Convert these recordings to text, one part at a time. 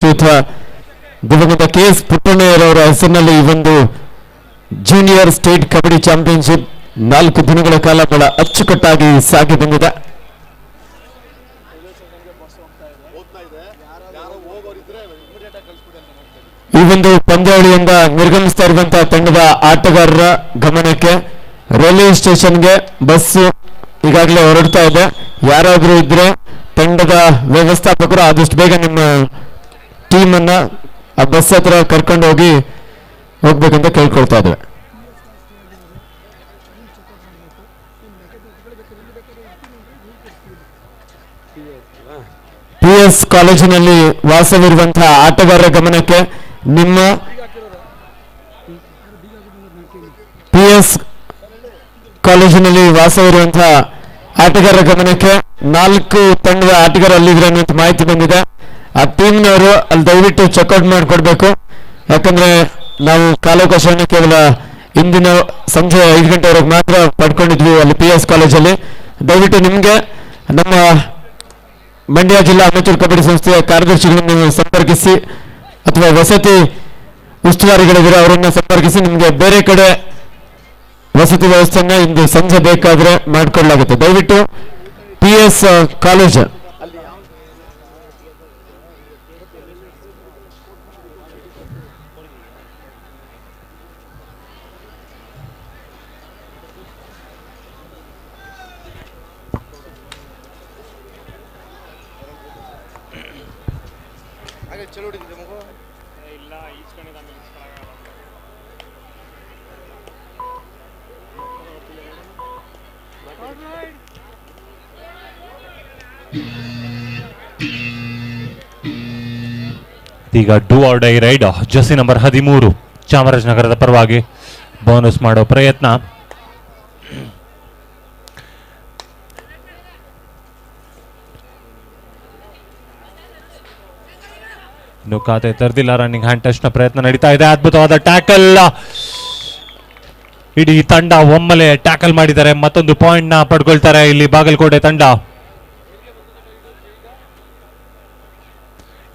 ಶ್ರೀಯುತ ದಿವಂಗತ KS ಪುಟ್ಟಣ್ಣಯ್ಯರವರ ಹೆಸರಿನಲ್ಲಿ ಈ ಒಂದು ಜೂನಿಯರ್ ಸ್ಟೇಟ್ ಕಬಡ್ಡಿ ಚಾಂಪಿಯನ್ಶಿಪ್ 4 ದಿನಗಳ ಕಾಲ ಬಹಳ ಅಚ್ಚುಕಟ್ಟಾಗಿ ಸಾಗಿ ಬಂದಿದೆ. ಈ ಒಂದು ಪಂದ್ಯಾವಳಿಯಿಂದ ನಿರ್ಗಮಿಸ್ತಾ ಇರುವಂತಹ ತಂಡದ ಆಟಗಾರರ ಗಮನಕ್ಕೆ ರೈಲ್ವೆ ಸ್ಟೇಷನ್ಗೆ ಬಸ್ಸು ಈಗಾಗಲೇ ಹೊರಡ್ತಾ ಇದೆ. ಯಾರಾದರೂ ಇದ್ರೆ ತಂಡದ ವ್ಯವಸ್ಥಾಪಕರು ಆದಷ್ಟು ಬೇಗ ನಿಮ್ಮ ಟೀಮ್ ಅನ್ನ ಆ ಬಸ್ ಹತ್ರ ಕರ್ಕೊಂಡು ಹೋಗ್ಬೇಕಂತ ಕೇಳ್ಕೊಳ್ತಾ ಇದ್ದೇವೆ. PS ಕಾಲೇಜಿನಲ್ಲಿ ವಾಸವಿರುವಂತಹ ಆಟಗಾರರ ಗಮನಕ್ಕೆ ನಿಮ್ಮ PS ಕಾಲೇಜಿನಲ್ಲಿ ವಾಸವಿರುವಂತಹ ಆಟಗಾರರ ಗಮನಕ್ಕೆ 4 ತಂಡದ ಆಟಗಾರ ಅಲ್ಲಿದ್ರೆ ಅನ್ನುವಂಥ ಮಾಹಿತಿ ಬಂದಿದೆ. ಆ ಟೀಮ್ನವರು ಅಲ್ಲಿ ದಯವಿಟ್ಟು ಚೆಕ್ಔಟ್ ಮಾಡಿಕೊಡ್ಬೇಕು. ಯಾಕಂದ್ರೆ ನಾವು ಕಾಲಾವಕಾಶವನ್ನು ಕೇವಲ ಇಂದಿನ ಸಂಜೆ 5 ಗಂಟೆವರೆಗೆ ಮಾತ್ರ ಪಡ್ಕೊಂಡಿದ್ವಿ ಅಲ್ಲಿ PS ಕಾಲೇಜಲ್ಲಿ. ದಯವಿಟ್ಟು ನಿಮಗೆ ನಮ್ಮ ಮಂಡ್ಯ ಜಿಲ್ಲಾ ಅಮೆಚೂರ್ ಕಬಡ್ಡಿ ಸಂಸ್ಥೆಯ ಕಾರ್ಯದರ್ಶಿಗಳನ್ನು ಸಂಪರ್ಕಿಸಿ ಅಥವಾ ವಸತಿ ಉಸ್ತುವಾರಿಗಳಿದ್ರೆ ಅವರನ್ನ ಸಂಪರ್ಕಿಸಿ ನಿಮಗೆ ಬೇರೆ ಕಡೆ ವಸತಿ ವ್ಯವಸ್ಥೆಯನ್ನ ಇಂದು ಸಂಜೆ ಬೇಕಾದ್ರೆ ಮಾಡಿಕೊಡ್ಲಾಗುತ್ತೆ. ದಯವಿಟ್ಟು PS ಕಾಲೇಜ್ ಈಗ do or die raid jersey number 13 ಚಾಮರಾಜನಗರದ ಪರವಾಗಿ ಬೋನಸ್ ಮಾಡೋ ಪ್ರಯತ್ನ. ಇನ್ನು ಖಾತೆ ತೆರೆದಿಲ್ಲ. ರನ್ನಿಂಗ್ ಹ್ಯಾಂಡ್ ಟಚ್ ನ ಪ್ರಯತ್ನ ನಡೀತಾ ಇದೆ. ಅದ್ಭುತವಾದ ಟ್ಯಾಕಲ್. ಇಡೀ ತಂಡ ಒಮ್ಮೆಲೆ ಟ್ಯಾಕಲ್ ಮಾಡಿದ್ದಾರೆ. ಮತ್ತೊಂದು ಪಾಯಿಂಟ್ ನ ಪಡ್ಕೊಳ್ತಾರೆ ಇಲ್ಲಿ ಬಾಗಲಕೋಟೆ ತಂಡ.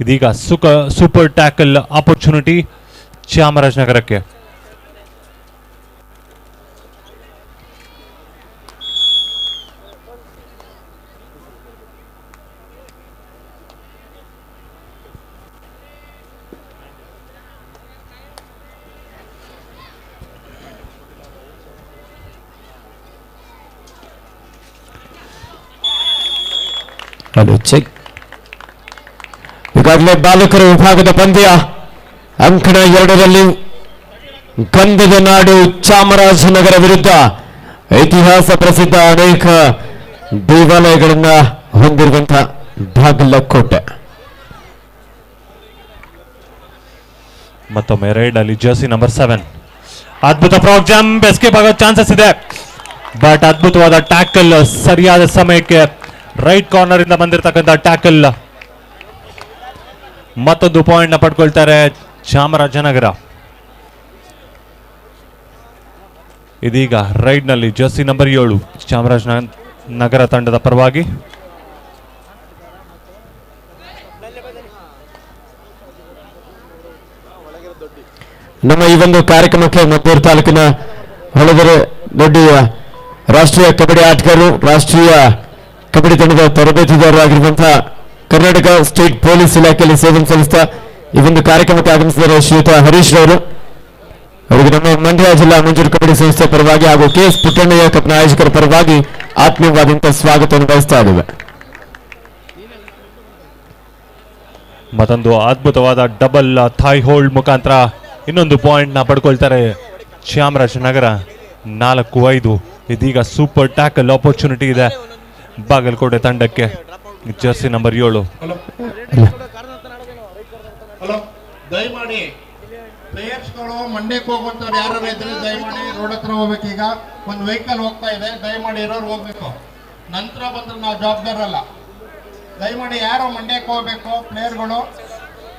ಇದೀಗ ಸೂಪರ್ ಟ್ಯಾಕಲ್ ಆಪರ್ಚುನಿಟಿ ಚಾಮರಾಜನಗರಕ್ಕೆ. ಚೆಕ್. ಈಗಾಗಲೇ ಬಾಲಕರ ವಿಭಾಗದ ಪಂದ್ಯ ಅಂಕಣ 2ರಲ್ಲಿ ಗಂಧದ ನಾಡು ಚಾಮರಾಜನಗರ ವಿರುದ್ಧ ಇತಿಹಾಸ ಪ್ರಸಿದ್ಧ ಅನೇಕ ದೇವಾಲಯಗಳನ್ನ ಹೊಂದಿರುವಂತಹ ಬಾಗಲಕೋಟೆ. ಮತ್ತೊಮ್ಮೆ ರೈಡ್ ಅಲ್ಲಿ ಜರ್ಸಿ ನಂಬರ್ 7. ಅದ್ಭುತ ಫ್ರಾಗ್ ಜಂಪ್. ಎಸ್ಕೇಪ್ ಆಗೋ ಚಾನ್ಸಸ್ ಇದೆ. ಬಟ್ ಅದ್ಭುತವಾದ ಟ್ಯಾಕಲ್ ಸರಿಯಾದ ಸಮಯಕ್ಕೆ ರೈಟ್ ಕಾರ್ನರ್ ಇಂದ ಬಂದಿರತಕ್ಕಂಥ ಟ್ಯಾಕಲ್. ಮತ್ತೊಂದು ಪಾಯಿಂಟ್ ನ ಪಡ್ಕೊಳ್ತಾರೆ ಚಾಮರಾಜನಗರ. ಇದೀಗ ರೈಡ್ ನಲ್ಲಿ ಜರ್ಸಿ ನಂಬರ್ 7 ಚಾಮರಾಜನಗರ ತಂಡದ ಪರವಾಗಿ. ನಮ್ಮ ಈ ಒಂದು ಕಾರ್ಯಕ್ರಮಕ್ಕೆ ಮದ್ದೂರು ತಾಲೂಕಿನ ಹೊಳದರೆ ದೊಡ್ಡಿಯ ರಾಷ್ಟ್ರೀಯ ಕಬಡ್ಡಿ ಆಟಗಾರರು, ರಾಷ್ಟ್ರೀಯ ಕಬಡ್ಡಿ ತಂಡದ ತರಬೇತುದಾರರಾಗಿರುವಂತಹ ಕರ್ನಾಟಕ ಸ್ಟೇಟ್ ಪೊಲೀಸ್ ಇಲಾಖೆಯಲ್ಲಿ ಸೇವೆ ಸಲ್ಲಿಸ್ತಾ ಈ ಒಂದು ಕಾರ್ಯಕ್ರಮಕ್ಕೆ ಆಗಮಿಸಿದ್ದಾರೆ ಶ್ರೀಯುತ ಹರೀಶ್ ರವರು. ಅವರಿಗೆ ನಮ್ಮ ಮಂಡ್ಯ ಜಿಲ್ಲಾ ಮಂಜೂರು ಕಬಡ್ಡಿ ಸಂಸ್ಥೆ ಪರವಾಗಿ ಹಾಗೂ KS ಪುಟ್ಟಣ್ಣಯ್ಯ ಕಪ್ನ ಆಯೋಜಕರ ಪರವಾಗಿ ಆತ್ಮೀಯವಾದಂತಹ ಸ್ವಾಗತವನ್ನು ಬಯಸ್ತಾ ಇದ್ದೇವೆ. ಮತ್ತೊಂದು ಅದ್ಭುತವಾದ ಡಬಲ್ ಥಾಯ್ ಹೋಲ್ಡ್ ಮುಖಾಂತರ ಇನ್ನೊಂದು ಪಾಯಿಂಟ್ ನ ಪಡ್ಕೊಳ್ತಾರೆ ಚಾಮರಾಜನಗರ. 4-5. ಇದೀಗ ಸೂಪರ್ ಟ್ಯಾಕಲ್ ಆಪರ್ಚುನಿಟಿ ಇದೆ ಬಾಗಲಕೋಟೆ ತಂಡಕ್ಕೆ. Jersey number 7. ದಯಮಾಡಿ ಪ್ಲೇಯರ್ಸ್ಗಳು ಮಂಡ್ಯಕ್ಕೆ ಹೋಗುವಂತವ್ರು ಯಾರು ಇದ್ರೆ ದಯಮಾಡಿ ರೋಡ್ ಹತ್ರ ಹೋಗ್ಬೇಕು. ಈಗ ಒಂದು ವೆಹಿಕಲ್ ಹೋಗ್ತಾ ಇದೆ, ದಯಮಾಡಿ ಇರೋರು ಹೋಗ್ಬೇಕು. ನಂತರ ಬಂದ್ರೆ ನಾವು ಜವಾಬ್ದಾರಲ್ಲ. ದಯಮಾಡಿ ಯಾರು ಮಂಡ್ಯಕ್ಕೆ ಹೋಗ್ಬೇಕು ಪ್ಲೇಯರ್ಗಳು,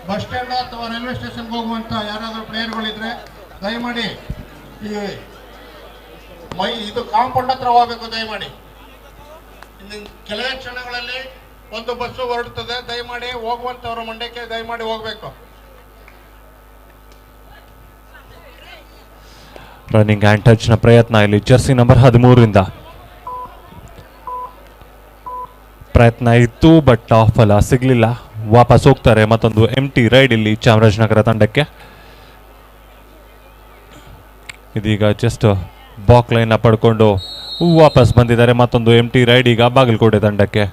ಬಸ್ ಸ್ಟ್ಯಾಂಡ್ ಅಥವಾ ರೈಲ್ವೆ ಸ್ಟೇಷನ್ಗೆ ಹೋಗುವಂತ ಯಾರಾದರೂ ಪ್ಲೇಯರ್ಗಳಿದ್ರೆ ದಯಮಾಡಿ ಇದು ಕಾಂಪೌಂಡ್ ಹತ್ರ ಹೋಗ್ಬೇಕು. ದಯಮಾಡಿ ಕೆಲವೇ ಕ್ಷಣಗಳಲ್ಲಿ ಒಂದು ಬಸ್ಸು ಹೊರಡ್ತದೆ. ದಯಮಾಡಿ ಹೋಗುವಂತವ್ರ ಮಂಡ್ಯಕ್ಕೆ ದಯಮಾಡಿ ಹೋಗ್ಬೇಕು. ರನ್ನಿಂಗ್ ಹ್ಯಾಂಡ್ ಟಚ್ ನ ಪ್ರಯತ್ನ ಇಲ್ಲಿ ಜರ್ಸಿ ನಂಬರ್ 13 ಪ್ರಯತ್ನ ಇತ್ತು, ಬಟ್ ಫಲ ಸಿಗ್ಲಿಲ್ಲ. ವಾಪಸ್ ಹೋಗ್ತಾರೆ. ಮತ್ತೊಂದು ಎಂಟಿ ರೈಡ್ ಇಲ್ಲಿ ಚಾಮರಾಜನಗರ ತಂಡಕ್ಕೆ. ಇದೀಗ ಜಸ್ಟ್ ಬಾಕ್ ಲೈನ್ ಪಡ್ಕೊಂಡು ವಾಪಸ್ ಬಂದಿದ್ದಾರೆ. ಮತ್ತೊಂದು ಎಂಟಿ ರೈಡ್ ಈಗ ಬಾಗಲಕೋಟೆ ತಂಡಕ್ಕೆ.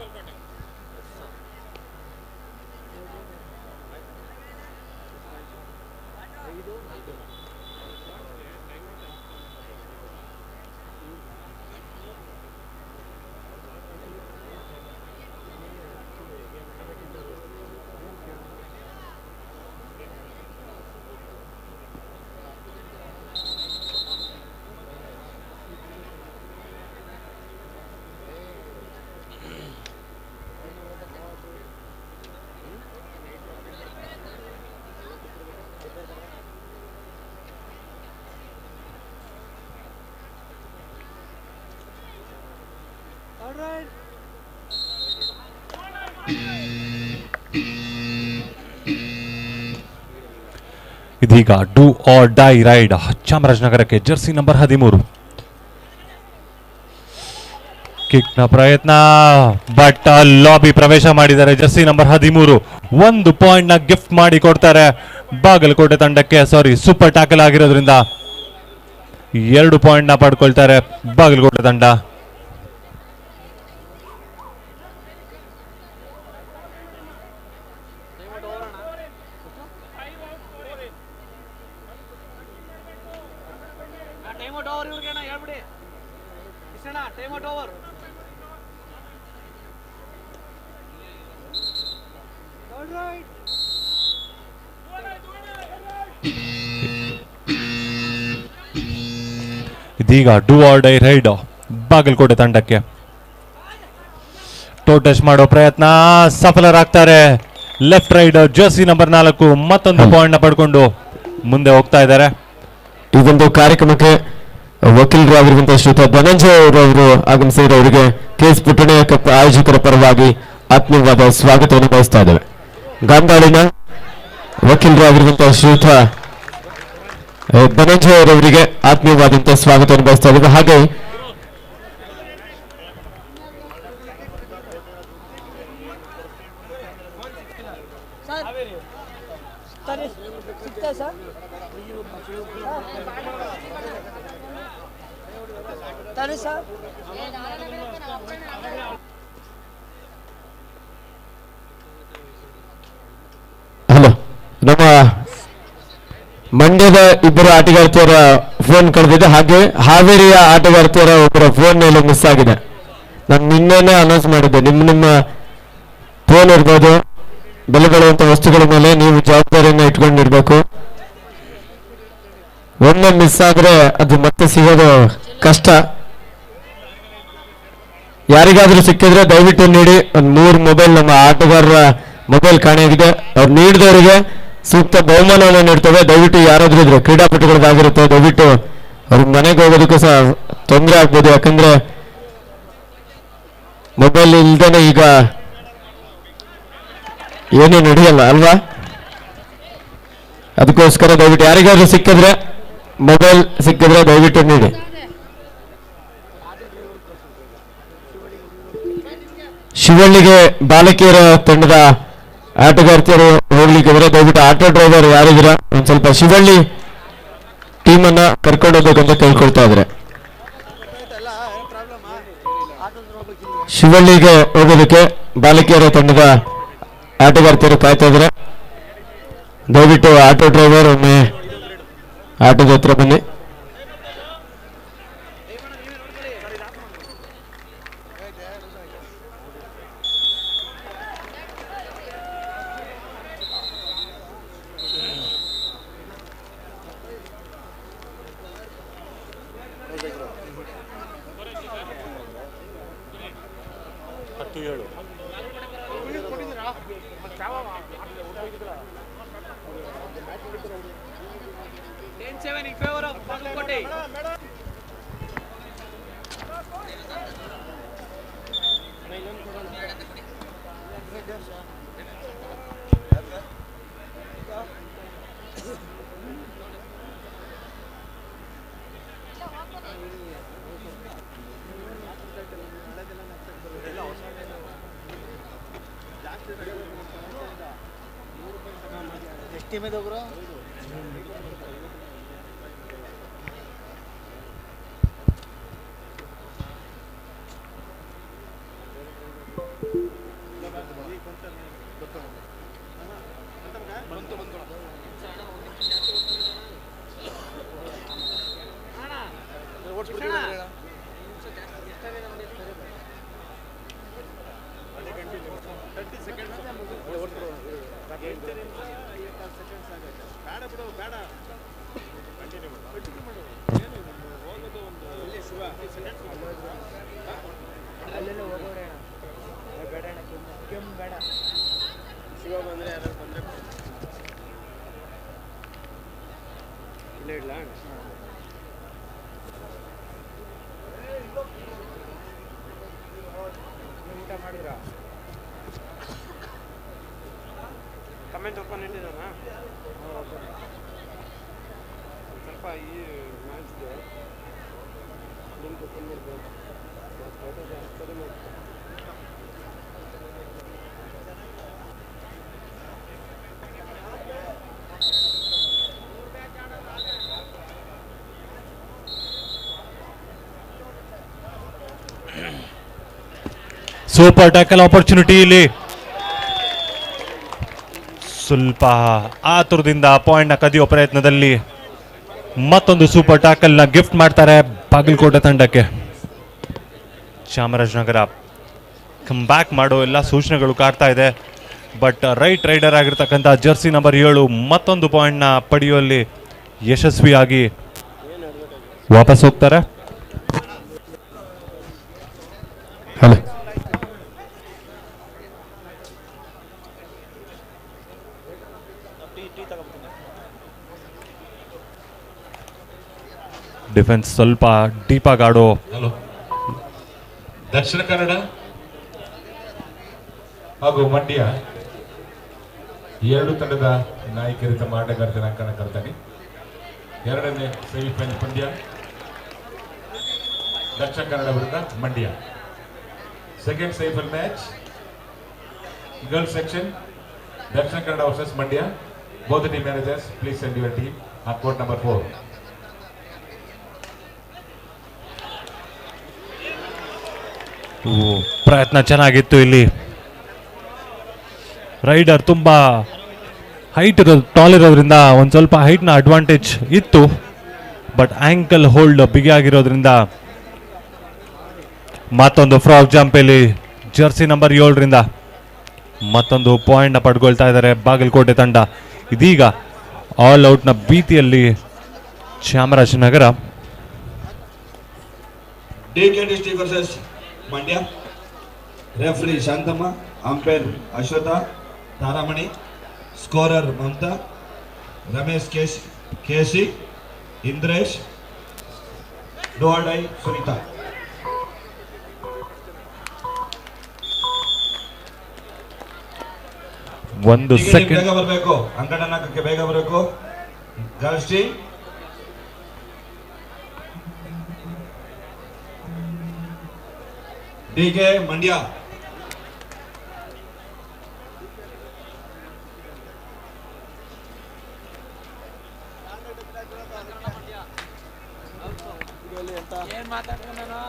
ಇದೀಗ ಡೂ ಆರ್ ಡೈ ರೈಡ್ ಚಾಮರಾಜನಗರಕ್ಕೆ ಜರ್ಸಿ ನಂಬರ್ 13. ಕಿಕ್ ನ ಪ್ರಯತ್ನ, ಬಟ್ ಲಾಬಿ ಪ್ರವೇಶ ಮಾಡಿದ್ದಾರೆ ಜರ್ಸಿ ನಂಬರ್ 13. 1 ಪಾಯಿಂಟ್ ನ ಗಿಫ್ಟ್ ಮಾಡಿ ಕೊಡ್ತಾರೆ ಬಾಗಲಕೋಟೆ ತಂಡಕ್ಕೆ. ಸಾರಿ, ಸೂಪರ್ ಟ್ಯಾಕಲ್ ಆಗಿರೋದ್ರಿಂದ 2 ಪಾಯಿಂಟ್ ನ ಪಡ್ಕೊಳ್ತಾರೆ ಬಾಗಲಕೋಟೆ ತಂಡ. ಇದೀಗ do or die raid Bagalkot ತಂಡಕ್ಕೆ. ಟೋಟಚ್ ಮಾಡೋ ಪ್ರಯತ್ನ, ಸಫಲರಾಗ್ತಾರೆ ಲೆಫ್ಟ್ ರೈಡ್ ಜರ್ಸಿ ನಂಬರ್ 4. ಮತ್ತೊಂದು ಪಾಯಿಂಟ್ ನ ಪಡ್ಕೊಂಡು ಮುಂದೆ ಹೋಗ್ತಾ ಇದ್ದಾರೆ. ಈ ಒಂದು ಕಾರ್ಯಕ್ರಮಕ್ಕೆ ವಕೀಲರಾಗಿರುವಂತಹ ಶ್ರೀಯುತ ಧನಂಜಯ ಅವರು ಆಗಮಿಸಿದರೆ ಅವರಿಗೆ ಕೆಎಸ್ ಪುಟ್ಟಣೆಯ ಕಪ್ ಆಯೋಜಕರ ಪರವಾಗಿ ಆತ್ಮೀಯವಾದ ಸ್ವಾಗತವನ್ನು ಬಯಸ್ತಾ ಇದ್ದೇವೆ. ಗಾಂಧಾಳಿನ ವಕೀಲರಾಗಿರುವಂತಹ ಶ್ರೀಯುತ ಧನಂಜಯ ಅವರಿಗೆ ಆತ್ಮೀಯವಾದಂತಹ ಸ್ವಾಗತವನ್ನು ಬಯಸ್ತಾ ಇದ್ದೇವೆ. ಹಾಗೆ ಹಲೋ, ನಮ್ಮ ಮಂಡ್ಯದ ಇಬ್ಬರು ಆಟಗಾರ್ತಿಯರ ಫೋನ್ ಕಳೆದಿದೆ. ಹಾಗೆ ಹಾವೇರಿಯ ಆಟಗಾರ್ತಿಯರ ಒಬ್ಬರ ಫೋನ್ ಮೇಲೆ ಮಿಸ್ ಆಗಿದೆ. ನಾನು ನಿನ್ನೆನೆ ಅನೌನ್ಸ್ ಮಾಡಿದ್ದೆ, ನಿಮ್ಮ ಫೋನ್ ಇರ್ಬೋದು, ಬೆಲೆ ಬಾಳುವಂತ ವಸ್ತುಗಳ ಮೇಲೆ ನೀವು ಜವಾಬ್ದಾರಿಯನ್ನು ಇಟ್ಕೊಂಡಿರ್ಬೇಕು. ಒಮ್ಮೆ ಮಿಸ್ ಆದ್ರೆ ಅದು ಮತ್ತೆ ಸಿಗೋದು ಕಷ್ಟ. ಯಾರಿಗಾದ್ರೂ ಸಿಕ್ಕಿದ್ರೆ ದಯವಿಟ್ಟು ನೀಡಿ. ಒಂದು 3 ಮೊಬೈಲ್ ನಮ್ಮ ಆಟಗಾರರ ಮೊಬೈಲ್ ಕಾಣೆಯಾಗಿದೆ. ಅವ್ರು ನೀಡಿದವರಿಗೆ ಸೂಕ್ತ ಬಹುಮಾನವನ್ನು ನೀಡ್ತವೆ. ದಯವಿಟ್ಟು ಯಾರಾದ್ರೂ ಇದ್ರೆ ಕ್ರೀಡಾಪಟುಗಳದ್ದಾಗಿರುತ್ತೆ, ದಯವಿಟ್ಟು ಅವ್ರ ಮನೆಗೆ ಹೋಗೋದಕ್ಕೂ ಸಹ ತೊಂದರೆ ಆಗ್ಬೋದು. ಯಾಕಂದ್ರೆ ಮೊಬೈಲ್ ಇಲ್ದೇನೆ ಈಗ ಏನೂ ನಡೆಯಲ್ಲ ಅಲ್ವಾ. ಅದಕ್ಕೋಸ್ಕರ ದಯವಿಟ್ಟು ಯಾರಿಗಾದ್ರೂ ಸಿಕ್ಕಿದ್ರೆ, ಮೊಬೈಲ್ ಸಿಕ್ಕಿದ್ರೆ ದಯವಿಟ್ಟು ನೀಡಿ. ಶಿವಳ್ಳಿಗೆ ಬಾಲಕಿಯರ ತಂಡದ ಆಟಗಾರ್ತಿಯರು ಹೋಗ್ಲಿಕ್ಕಿದ್ರೆ ದಯವಿಟ್ಟು ಆಟೋ ಡ್ರೈವರ್ ಯಾರಿದ್ದೀರ ಒಂದ್ ಸ್ವಲ್ಪ ಶಿವಳ್ಳಿ ಟೀಮ್ ಅನ್ನ ಕರ್ಕೊಂಡು ಹೋಗ್ಬೇಕಂತ ಕೇಳ್ಕೊಳ್ತಾ ಇದ್ರೆ. ಶಿವಳ್ಳಿಗೆ ಹೋಗೋದಕ್ಕೆ ಬಾಲಕಿಯರ ತಂಡದ ಆಟಗಾರ್ತಿಯರು ಕಾಯ್ತಾ ಇದ್ರೆ ದಯವಿಟ್ಟು ಆಟೋ ಡ್ರೈವರ್ ಒಮ್ಮೆ ಆಟೋದ ಹತ್ರ ಬನ್ನಿ. ಕಮೆಂಟ್ ಓಪನ್ ಇಟ್ಟಿದ್ದಾನ ಸ್ವಲ್ಪ ಈ ಮ್ಯಾಚ್ದು ಲಿಂಕ್ ಓಪನ್ ಮಾಡ್ಬೋದು ಸೂಪರ್ ಟ್ಯಾಕಲ್ ಆಪರ್ಚುನಿಟಿ ಇಲ್ಲಿ ಸ್ವಲ್ಪ ಆತುರದಿಂದ ಪಾಯಿಂಟ್ ನ ಕದಿಯೋ ಪ್ರಯತ್ನದಲ್ಲಿ ಮತ್ತೊಂದು ಸೂಪರ್ ಟ್ಯಾಕಲ್ ನ ಗಿಫ್ಟ್ ಮಾಡ್ತಾರೆ ಬಾಗಲಕೋಟೆ ತಂಡಕ್ಕೆ. ಚಾಮರಾಜನಗರ ಕಮ್ ಬ್ಯಾಕ್ ಮಾಡೋ ಎಲ್ಲ ಸೂಚನೆಗಳು ಕಾಡ್ತಾ ಇದೆ. ಬಟ್ ರೈಟ್ ರೈಡರ್ ಆಗಿರ್ತಕ್ಕಂಥ ಜರ್ಸಿ ನಂಬರ್ 7 ಮತ್ತೊಂದು ಪಾಯಿಂಟ್ ನ ಪಡೆಯುವಲ್ಲಿ ಯಶಸ್ವಿಯಾಗಿ ವಾಪಸ್ ಹೋಗ್ತಾರೆ. ಹಲೋ ಡಿಫೆನ್ಸ್ ಸ್ವಲ್ಪ ಡೀಪಾಗಿ ಆಡೋ ಹಲೋ ದಕ್ಷಿಣ ಕನ್ನಡ ಹಾಗೂ ಮಂಡ್ಯ ಎರಡು ತಂಡದ ನಾಯಕರು ತಮ್ಮ ಆಟಗಾರರ ಅಂಕಣ ಕರ್ತಾನೆ. ಎರಡನೇ ಸೆಮಿಫೈನಲ್ ಪಂದ್ಯ ದಕ್ಷಿಣ ಕನ್ನಡ ವಿರುದ್ಧ Mandya. Second semifinal match girls section Dakshina Kannada versus Mandya. Both team managers please send your team on court number 4. ಪ್ರಯತ್ನ ಚೆನ್ನಾಗಿತ್ತು. ಇಲ್ಲಿ ರೈಡರ್ ತುಂಬಾ ಹೈಟ್ ಟಾಲ್ ಇರೋದ್ರಿಂದ ಒಂದು ಸ್ವಲ್ಪ ಹೈಟ್ನ ಅಡ್ವಾಂಟೇಜ್ ಇತ್ತು. ಬಟ್ ಆಂಕಲ್ ಹೋಲ್ಡ್ ಬಿಗಿಯಾಗಿರೋದ್ರಿಂದ ಮತ್ತೊಂದು ಫ್ರಾಗ್ ಜಂಪ್ ಇಲ್ಲಿ ಜರ್ಸಿ ನಂಬರ್ 7ರಿಂದ ಮತ್ತೊಂದು ಪಾಯಿಂಟ್ ನ ಪಡ್ಕೊಳ್ತಾ ಇದ್ದಾರೆ ಬಾಗಲಕೋಟೆ ತಂಡ. ಇದೀಗ ಆಲ್ ಔಟ್ನ ಭೀತಿಯಲ್ಲಿ Chamarajanagar. DK district versus Mandya. Referee Shantama, umpire Ashwata, Taramani, scorer Mamta, Ramesh Keshi, Indresh, do or die Sunita. ಒಂದು ಸೆಕೆಂಡ್ ಬೇಗ ಬರಬೇಕು, ಅಂಕಣ ನಾಲ್ಕಕ್ಕೆ ಬೇಗ ಬರಬೇಕು. Girls team DK Mandya.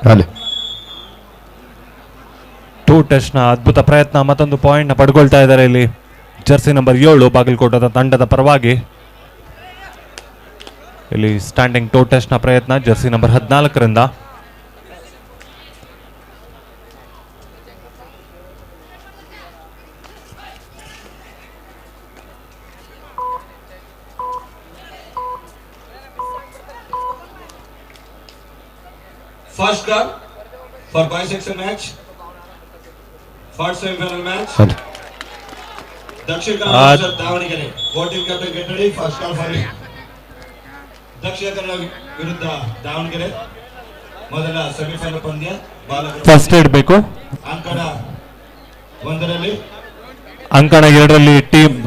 Hello two touch ನ ಅದ್ಭುತ ಪ್ರಯತ್ನ, ಮತ್ತೊಂದು ಪಾಯಿಂಟ್ ನ ಪಡ್ಕೊಳ್ತಾ ಇದ್ದಾರೆ ಇಲ್ಲಿ ಜರ್ಸಿ ನಂಬರ್ 7 ಬಾಗಲಕೋಟದ ತಂಡದ ಪರವಾಗಿ. ಇಲ್ಲಿ ಸ್ಟ್ಯಾಂಡಿಂಗ್ ಟೂ ಟೆಸ್ಟ್ ನ ಪ್ರಯತ್ನ ಜರ್ಸಿ ನಂಬರ್ 14ರಿಂದ. First car for bisection match. First semi-final match. Hello Dakshin Kannada versus Davangere. Voting captain get ready. First call for it. Dakshin Kannada ವಿರುದ್ಧ ದಾವಣಗೆರೆ ಮೊದಲ ಸೆಮಿಫೈನಲ್ ಪಂದ್ಯ. First aid ಬೇಕು. ಅಂಕಣ 1ರಲ್ಲಿ ಅಂಕಣ 2ರಲ್ಲಿ ಟೀಮ್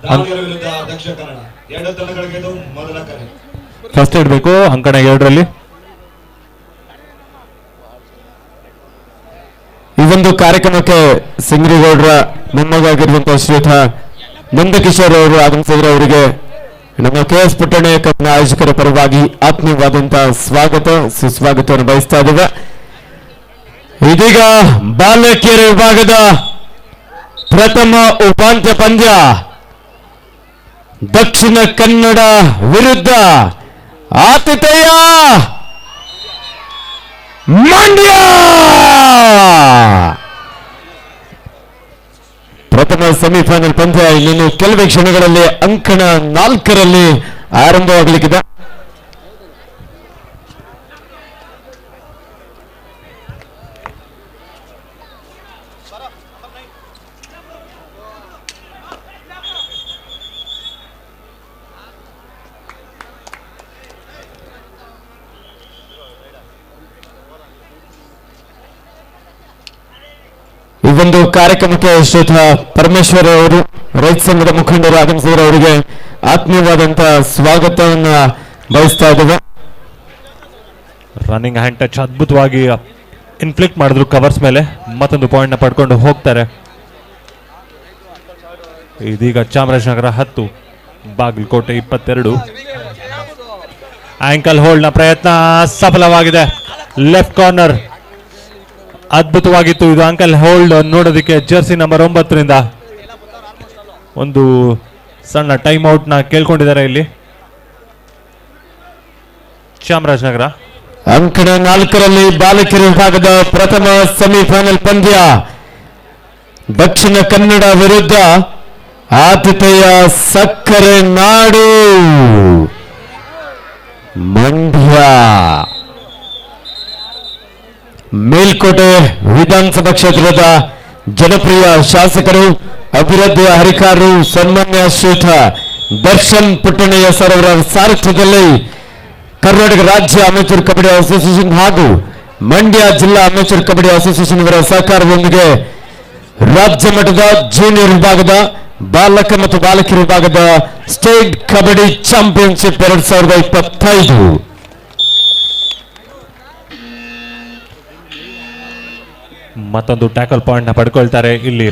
ದಾವಣಗೆರೆ ವಿರುದ್ಧ ದಕ್ಷಿಣ ಕನ್ನಡ. ಎರಡು ತಂಡಗಳಿಗೆ ಇದು ಮೊದಲ ಕರೆ. ಫಸ್ಟ್ ಏಡ್ ಬೇಕು ಅಂಕಣ 2ರಲ್ಲಿ. ಈ ಒಂದು ಕಾರ್ಯಕ್ರಮಕ್ಕೆ ಸಿಂಗ್ರಿಗೌಡರ ಮೊಮ್ಮಗಾಗಿರುವಂತಹ ಶ್ರೀಯುತ ನಂದಕಿಶೋರ್ ಅವರು ಆಗಮಿಸಿದ್ರೆ ಅವರಿಗೆ ನಮ್ಮ KS ಪುಟ್ಟಣ್ಣ ಕಪ್ನ ಆಯೋಜಕರ ಪರವಾಗಿ ಆತ್ಮೀಯವಾದಂತಹ ಸ್ವಾಗತ ಸುಸ್ವಾಗತವನ್ನು ಬಯಸ್ತಾ ಇದ್ದೇವೆ. ಇದೀಗ ಬಾಲಕಿಯರ ವಿಭಾಗದ ಪ್ರಥಮ ಉಪಾಂತ್ಯ ಪಂದ್ಯ ದಕ್ಷಿಣ ಕನ್ನಡ ವಿರುದ್ಧ ಆತಿಥೇಯ ಮಂಡ್ಯ. ಪ್ರಥಮ ಸೆಮಿಫೈನಲ್ ಪಂದ್ಯ ಇನ್ನೇನು ಕೆಲವೇ ಕ್ಷಣಗಳಲ್ಲಿ ಅಂಕಣ 4ರಲ್ಲಿ ಆರಂಭವಾಗಲಿಕ್ಕಿದೆ. ಈ ಒಂದು ಕಾರ್ಯಕ್ರಮಕ್ಕೆ ಶ್ರೀಯುತ ಪರಮೇಶ್ವರ್ ಅವರು ರೈತ ಸಂಘದ ಮುಖಂಡರು ಆಗಮಿಸಿದರೆ ಅವರಿಗೆ ಆತ್ಮೀಯವಾದಂತಹ ಸ್ವಾಗತವನ್ನ ಬಯಸ್ತಾ ಇದ್ದೇವೆ. ರನ್ನಿಂಗ್ ಹ್ಯಾಂಡ್ ಟಚ್ ಅದ್ಭುತವಾಗಿ ಇನ್ಫ್ಲಿಕ್ಟ್ ಮಾಡಿದ್ರು ಕವರ್ಸ್ ಮೇಲೆ, ಮತ್ತೊಂದು ಪಾಯಿಂಟ್ ನ ಪಡ್ಕೊಂಡು ಹೋಗ್ತಾರೆ. ಇದೀಗ ಚಾಮರಾಜನಗರ 10 ಬಾಗಲಕೋಟೆ 22. ಆಂಕಲ್ ಹೋಲ್ಡ್ ನ ಪ್ರಯತ್ನ ಸಫಲವಾಗಿದೆ. ಲೆಫ್ಟ್ ಕಾರ್ನರ್ ಅದ್ಭುತವಾಗಿತ್ತು ಇದು ಆಂಕಲ್ ಹೋಲ್ಡ್ ನೋಡೋದಕ್ಕೆ. ಜರ್ಸಿ ನಂಬರ್ 9ರಿಂದ ಒಂದು ಸಣ್ಣ ಟೈಮ್ ಔಟ್ ನ ಕೇಳ್ಕೊಂಡಿದ್ದಾರೆ ಇಲ್ಲಿ ಚಾಮರಾಜನಗರ. ಅಂಕಣ 4ರಲ್ಲಿ ಬಾಲಕಿಯರ ವಿಭಾಗದ ಪ್ರಥಮ ಸೆಮಿಫೈನಲ್ ಪಂದ್ಯ ದಕ್ಷಿಣ ಕನ್ನಡ ವಿರುದ್ಧ ಆತಿಥೇಯ ಸಕ್ಕರೆ ನಾಡು ಮಂಡ್ಯ. ಮೇಲ್ಕೋಟೆ ವಿಧಾನಸಭಾ ಕ್ಷೇತ್ರದ ಜನಪ್ರಿಯ ಶಾಸಕರು, ಅಭಿವೃದ್ಧಿಯ ಹರಿಕಾರರು, ಸನ್ಮಾನ್ಯ ಶ್ರೀಯುತ ದರ್ಶನ್ ಪುಟ್ಟಣ್ಣಯ್ಯ ಸರ್ ಅವರ ಸಾರಥ್ಯದಲ್ಲಿ ಕರ್ನಾಟಕ ರಾಜ್ಯ ಅಮೇಚೂರ್ ಕಬಡ್ಡಿ ಅಸೋಸಿಯೇಷನ್ ಹಾಗೂ ಮಂಡ್ಯ ಜಿಲ್ಲಾ ಅಮೇಚೂರ್ ಕಬಡ್ಡಿ ಅಸೋಸಿಯೇಷನ್ ಇವರ ಸಹಕಾರದೊಂದಿಗೆ ರಾಜ್ಯ ಮಟ್ಟದ ಜೂನಿಯರ್ ವಿಭಾಗದ ಬಾಲಕ ಮತ್ತು ಬಾಲಕಿಯರ ವಿಭಾಗದ ಸ್ಟೇಟ್ ಕಬಡ್ಡಿ ಚಾಂಪಿಯನ್ಶಿಪ್ 2025 ಮತ್ತೊಂದು ಟ್ಯಾಕಲ್ ಪಾಯಿಂಟ್ ನ ಪಡ್ಕೊಳ್ತಾರೆ ಇಲ್ಲಿ.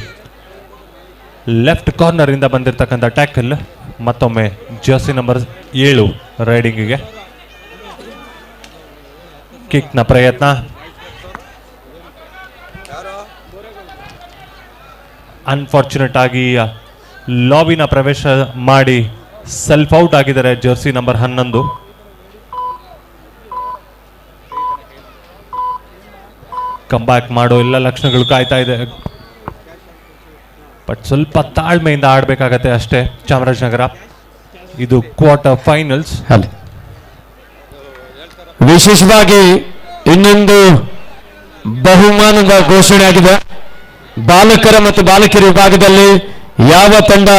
ಲೆಫ್ಟ್ ಕಾರ್ನರ್ ಇಂದ ಬಂದಿರತಕ್ಕಂಥ ಟ್ಯಾಕಲ್ ಮತ್ತೊಮ್ಮೆ ಜರ್ಸಿ ನಂಬರ್ 7 ರೈಡಿಂಗಿಗೆ. ಕಿಕ್ ನ ಪ್ರಯತ್ನ ಅನ್ಫಾರ್ಚುನೇಟ್ ಆಗಿ ಲಾಬಿನ ಪ್ರವೇಶ ಮಾಡಿ ಸೆಲ್ಫ್ ಔಟ್ ಆಗಿದ್ದಾರೆ ಜರ್ಸಿ ನಂಬರ್ 11. ಕಂಬ್ಯಾಕ್ ಮಾಡೋ ಎಲ್ಲ ಲಕ್ಷಣಗಳು ಕಾಯ್ತಾ ಇದೆ, ಬಟ್ ಸ್ವಲ್ಪ ತಾಳ್ಮೆಯಿಂದ ಆಡಬೇಕಾಗತ್ತೆ ಅಷ್ಟೇ ಚಾಮರಾಜನಗರ. ಇದು ಕ್ವಾರ್ಟರ್ ಫೈನಲ್ಸ್. ವಿಶೇಷವಾಗಿ ಇನ್ನೊಂದು ಬಹುಮಾನದ ಘೋಷಣೆ ಆಗಿದೆ. ಬಾಲಕರ ಮತ್ತು ಬಾಲಕಿಯರ ವಿಭಾಗದಲ್ಲಿ ಯಾವ ತಂಡ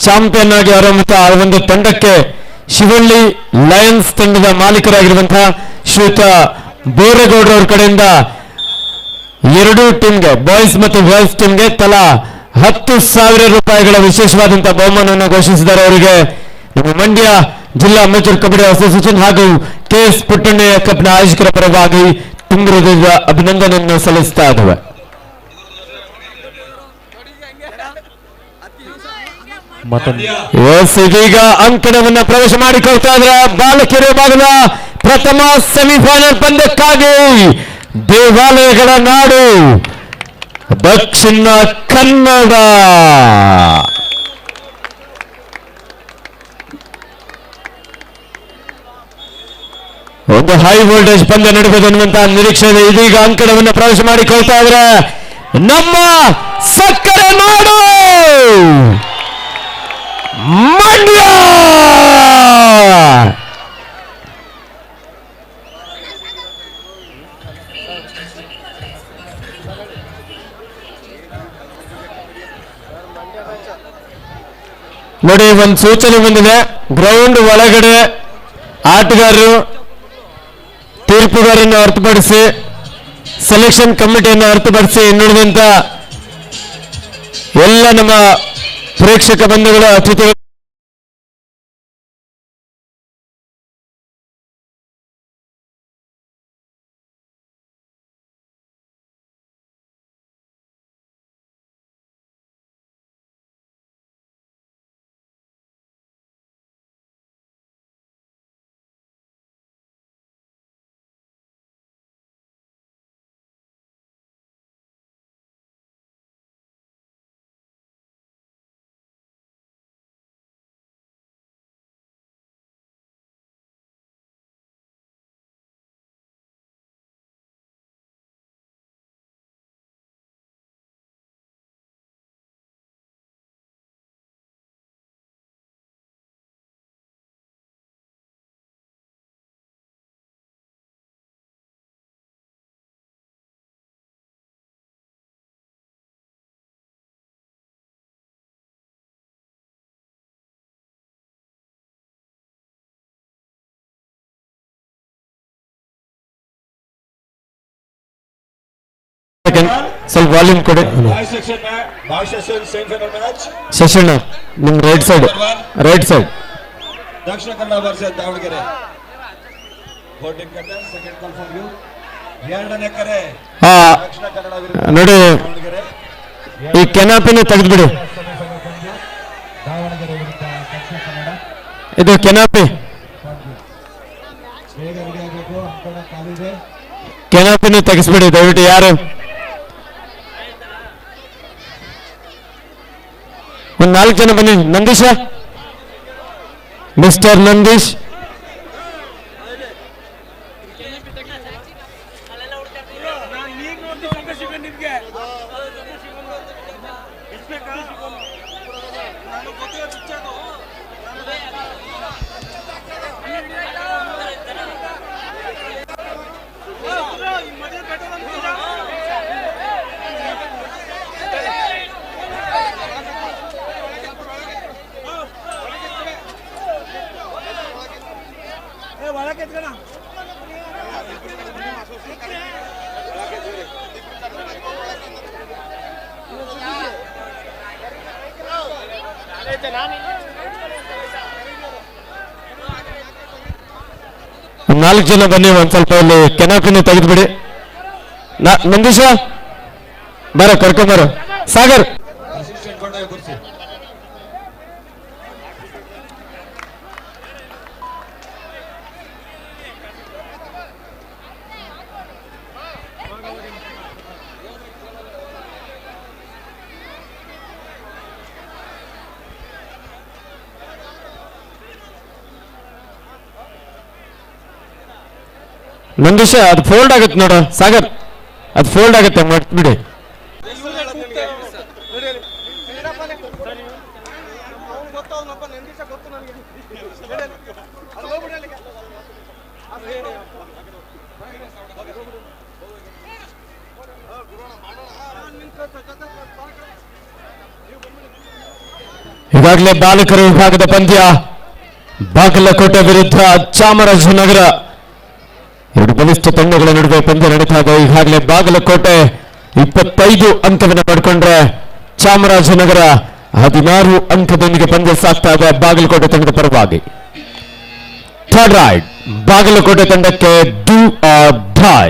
ಚಾಂಪಿಯನ್ ಆಗಿ ಹೊರಹೊಮ್ಮುತ್ತಾ ಆ ಒಂದು ತಂಡಕ್ಕೆ ಶಿವಳ್ಳಿ ಲಯನ್ಸ್ ತಂಡದ ಮಾಲೀಕರಾಗಿರುವಂತಹ ಶ್ರೀಯುತ ಬೋರೇಗೌಡರವ್ರ ಕಡೆಯಿಂದ ಎರಡೂ ಟೀಮ್ಗೆ, ಬಾಯ್ಸ್ ಮತ್ತು ಗರ್ಲ್ಸ್ ಟೀಮ್ಗೆ ತಲಾ 10,000 ರೂಪಾಯಿಗಳ ವಿಶೇಷವಾದಂತಹ ಬಹುಮಾನವನ್ನು ಘೋಷಿಸಿದ್ದಾರೆ. ಅವರಿಗೆ ನಮ್ಮ ಮಂಡ್ಯ ಜಿಲ್ಲಾ ಅಮೇಚೂರ್ ಕಬಡ್ಡಿ ಅಸೋಸಿಯೇಷನ್ ಹಾಗೂ KS ಪುಟ್ಟಣ್ಣಯ್ಯ ಕಪ್ನ ಆಯೋಜಕರ ಪರವಾಗಿ ತುಂಬ ಹೃದಯದ ಅಭಿನಂದನೆಯನ್ನು ಸಲ್ಲಿಸ್ತಾ ಇದ್ದೇವೆ. ಇದೀಗ ಅಂಕಣವನ್ನು ಪ್ರವೇಶ ಮಾಡಿಕೊಳ್ತಾ ಇದ್ದಾರೆ ಬಾಲಕಿಯರ ವಿಭಾಗದ ಪ್ರಥಮ ಸೆಮಿಫೈನಲ್ ಪಂದ್ಯಕ್ಕಾಗಿ ದೇವಾಲಯಗಳ ನಾಡು ದಕ್ಷಿಣ ಕನ್ನಡ. ಒಂದು ಹೈ ವೋಲ್ಟೇಜ್ ಪಂದ್ಯ ನಡೆಯಬೇಕು ಅನ್ನುವಂತಹ ನಿರೀಕ್ಷೆ ಇದೆ. ಇದೀಗ ಅಂಕಣವನ್ನು ಪ್ರವೇಶ ಮಾಡಿಕೊಳ್ತಾ ಇದ್ದಾರೆ ನಮ್ಮ ಸಕ್ಕರೆ ನಾಡು ಮಂಡ್ಯ. ನೋಡಿ, ಒಂದು ಸೂಚನೆ ಬಂದಿದೆ. ಗ್ರೌಂಡ್ ಒಳಗಡೆ ಆಟಗಾರರು ತೀರ್ಪುಗಾರನ್ನು ಹೊರತುಪಡಿಸಿ, ಸೆಲೆಕ್ಷನ್ ಕಮಿಟಿಯನ್ನು ಹೊರತುಪಡಿಸಿ ಇನ್ನುಳಿದಂತ ಎಲ್ಲ ನಮ್ಮ ಪ್ರೇಕ್ಷಕ ಬಂಧುಗಳು, ಅತಿಥಿಗಳು ಸೆಕೆಂಡ್ ಸ್ವಲ್ಪ ವಾಲ್ಯೂಮ್ ಕೊಡಿ. Boys section semi-final match. ಶಶಣ್ಣ ನಿಮ್ right side Dakshina Kannada versus Davanagere. Voting captain, second call from you. ಎರಡನೇ ಕರೆ ಹಾ ದಕ್ಷಿಣ ಕನ್ನಡ ವಿರುದ್ಧ ನೋಡಿ ದಾವಣಗೆರೆ. ಈ ಕೆನಾಪಿನ ತೆಗೆದ್ಬಿಡಿ. ದಾವಣಗೆರೆ ವಿರುದ್ಧ ದಕ್ಷಿಣ ಕನ್ನಡ. ಇದು ಕೆನಾಪಿ ಬೇಗ ರೆಡಿ ಆಗಬೇಕು. ಅಂಕಣ ಕಾಲಿದೆ. ಕೆನಾಪಿನ ತೆಗೆಸ್ಬಿಡಿ ದಯವಿಟ್ಟು. ಯಾರು ಒಂದ್ 4 ಜನ ಬನ್ನಿ. ನಂದೀಶ, ಮಿಸ್ಟರ್ ನಂದೀಶ್. ಒಂದ್ 4 ಜನ ಬನ್ನಿ. ಒಂದ್ ಸ್ವಲ್ಪ ಇಲ್ಲಿ ಕೆನಾಪಿನ ತೆಗೆದ್ಬಿಡಿ. ನಂದೀಶ ಬರ, ಕರ್ಕೊಂಬರ. ಸಾಗರ್ ಅಸಿಸ್ಟೆಂಟ್ ಕೊಂಡೋಗಿ ಕೂರಿಸಿ. ನಂದೀಶ ಅದು ಫೋಲ್ಡ್ ಆಗುತ್ತೆ ನೋಡು. ಸಾಗರ್ ಅದು ಫೋಲ್ಡ್ ಆಗುತ್ತೆ, ಮಾಡ್ಬಿಡಿ. ಈಗಾಗಲೇ ಬಾಲಕರ ವಿಭಾಗದ ಪಂದ್ಯ ಬಾಗಲಕೋಟೆ ವಿರುದ್ಧ ಚಾಮರಾಜನಗರ, ಎರಡು ಬಲಿಷ್ಠ ತಂಡಗಳ ನಡುವೆ ಪಂದ್ಯ ನಡೀತಾ ಇದೆ. ಈಗಾಗಲೇ ಬಾಗಲಕೋಟೆ 25 ಅಂಕವನ್ನು ಪಡ್ಕೊಂಡ್ರೆ ಚಾಮರಾಜನಗರ 16 ಅಂಕದೊಂದಿಗೆ ಪಂದ್ಯ ಸಾಗ್ತಾ ಇದೆ ಬಾಗಲಕೋಟೆ ತಂಡದ ಪರವಾಗಿ. ಥರ್ಡ್ ರೈಡ್ ಬಾಗಲಕೋಟೆ ತಂಡಕ್ಕೆ ಡೂ ಆರ್ ಡೈ.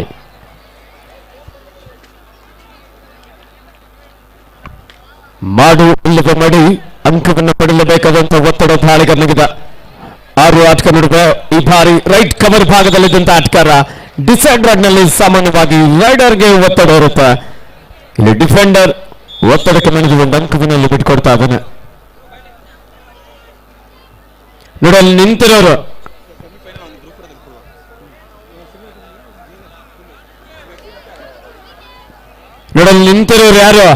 ಮಾಡು ಇಲ್ಲವೇ ಮಾಡಿ ಅಂಕವನ್ನು ಪಡೆಯಲೇಬೇಕಾದಂತ ಒತ್ತಡ ದಾಳಿಗನಿಗಿದ 6 ಆಟಗಾರ ನಡುವೆ ಈ ಬಾರಿ ರೈಟ್ ಕವರ್ ಭಾಗದಲ್ಲಿದ್ದಂತ ಆಟಗಾರ ಡಿಸೈಡರ್ ನಲ್ಲಿ ಸಾಮಾನ್ಯವಾಗಿ ರೈಡರ್ಗೆ ಒತ್ತಡ ಇರುತ್ತೆ. ಇಲ್ಲಿ ಡಿಫೆಂಡರ್ ಒತ್ತಡಕ್ಕೆ ಮಣಿದು ಒಂದು ಅಂಕದಲ್ಲಿ ಬಿಟ್ಕೊಡ್ತಾ ಇದ್ದಾನೆ. ನೋಡಿ ಅಲ್ಲಿ ನಿಂತಿರೋರು ಯಾರು?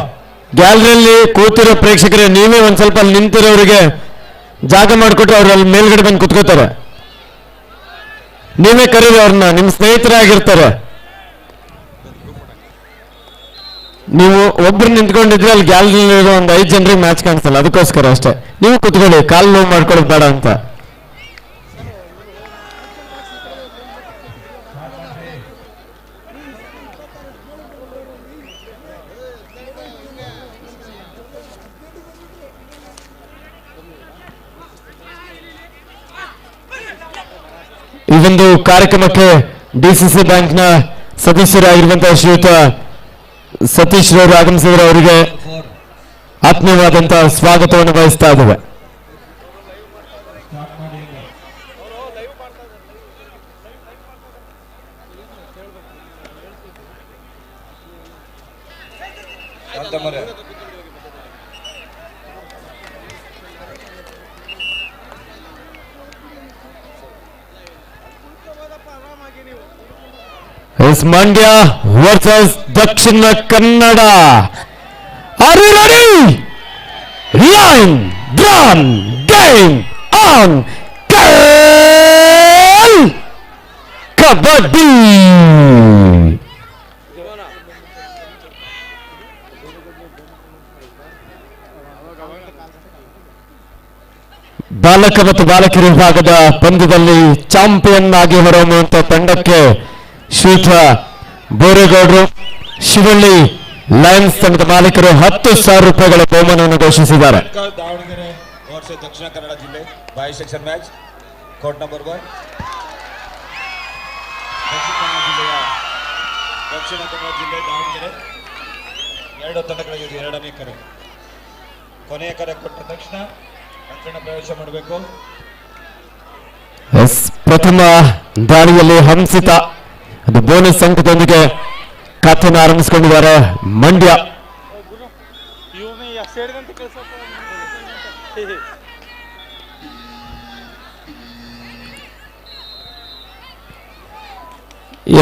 ಗ್ಯಾಲರಿಯಲ್ಲಿ ಕೂತಿರೋ ಪ್ರೇಕ್ಷಕರೇ, ನೀವೇ ಒಂದ್ ಸ್ವಲ್ಪ ಅಲ್ಲಿ ನಿಂತಿರೋರಿಗೆ ಜಾಗ ಮಾಡಿಕೊಟ್ರೆ ಅವ್ರು ಅಲ್ಲಿ ಮೇಲ್ಗಡೆ ಬಂದು ಕುತ್ಕೋತಾರೆ. ನೀವೇ ಕರೀರಿ ಅವ್ರನ್ನ, ನಿಮ್ಮ ಸ್ನೇಹಿತರಾಗಿರ್ತಾರೆ. ನೀವು ಒಬ್ರು ನಿಂತ್ಕೊಂಡಿದ್ರೆ ಅಲ್ಲಿ ಗ್ಯಾಲರಿಯಲ್ಲಿ ಒಂದು 5 ಜನರಿಗೆ ಮ್ಯಾಚ್ ಕಾಣಿಸಲ್ಲ, ಅದಕ್ಕೋಸ್ಕರ ಅಷ್ಟೇ. ನೀವು ಕುತ್ಕೊಳ್ಳಿ, ಕಾಲು ನೋವು ಮಾಡ್ಕೊಳ್ಳೋದು ಬೇಡ ಅಂತ. ಈ ಒಂದು ಕಾರ್ಯಕ್ರಮಕ್ಕೆ ಡಿಸಿಸಿ ಬ್ಯಾಂಕ್ನ ಸದಸ್ಯರಾಗಿರುವಂತಹ ಶ್ರೀಯುತ ಸತೀಶ್ ರವರು ಆಗಮಿಸಿದರೆ ಅವರಿಗೆ ಆತ್ಮೀಯವಾದಂತಹ ಸ್ವಾಗತವನ್ನು ಬಯಸ್ತಾ ಇದ್ದೇವೆ. It's Mandya versus Dakshina Kannada. Are you ready? Line, drawn, game on, goal! Kabaddi! ಬಾಲಕ ಮತ್ತು ಬಾಲಕಿಯರ ವಿಭಾಗದ ಪಂದ್ಯದಲ್ಲಿ ಚಾಂಪಿಯನ್ ಆಗಿ ಹೊರಹೊಮ್ಮುವಂತ ತಂಡಕ್ಕೆ ಶ್ರೀಯುತ ಬೋರೇಗೌಡರು ಶಿವಳ್ಳಿ ಲಯನ್ಸ್ ತಂಡದ ಮಾಲೀಕರು 10,000 ರೂಪಾಯಿಗಳ ಬಹುಮಾನವನ್ನು ಘೋಷಿಸಿದ್ದಾರೆ. ದಾವಣಗೆರೆ ವರ್ಸಸ್ ದಕ್ಷಿಣ ಕನ್ನಡ ಜಿಲ್ಲೆ ಬಾಯ್ section match court number 1 Dakshina Kannada ಜಿಲ್ಲೆ ದಾವಣಗೆರೆ ಎರಡು ತಂಡಗಳಿಗೆ ಇದು ಎರಡನೇ ಕರೆ. ಕೊನೆಯ ಕರೆ ಕೊಟ್ಟ ತಕ್ಷಣ ಅಂಕಣ ಪ್ರವೇಶ ಮಾಡಬೇಕು. ಪ್ರಥಮ ದಾಳಿಯಲ್ಲಿ ಹಂಸಿತ ಅದು ಬೋನಸ್ ಅಂಕದೊಂದಿಗೆ ಖಾತೆಯನ್ನು ಆರಂಭಿಸಿಕೊಂಡಿದ್ದಾರೆ ಮಂಡ್ಯ.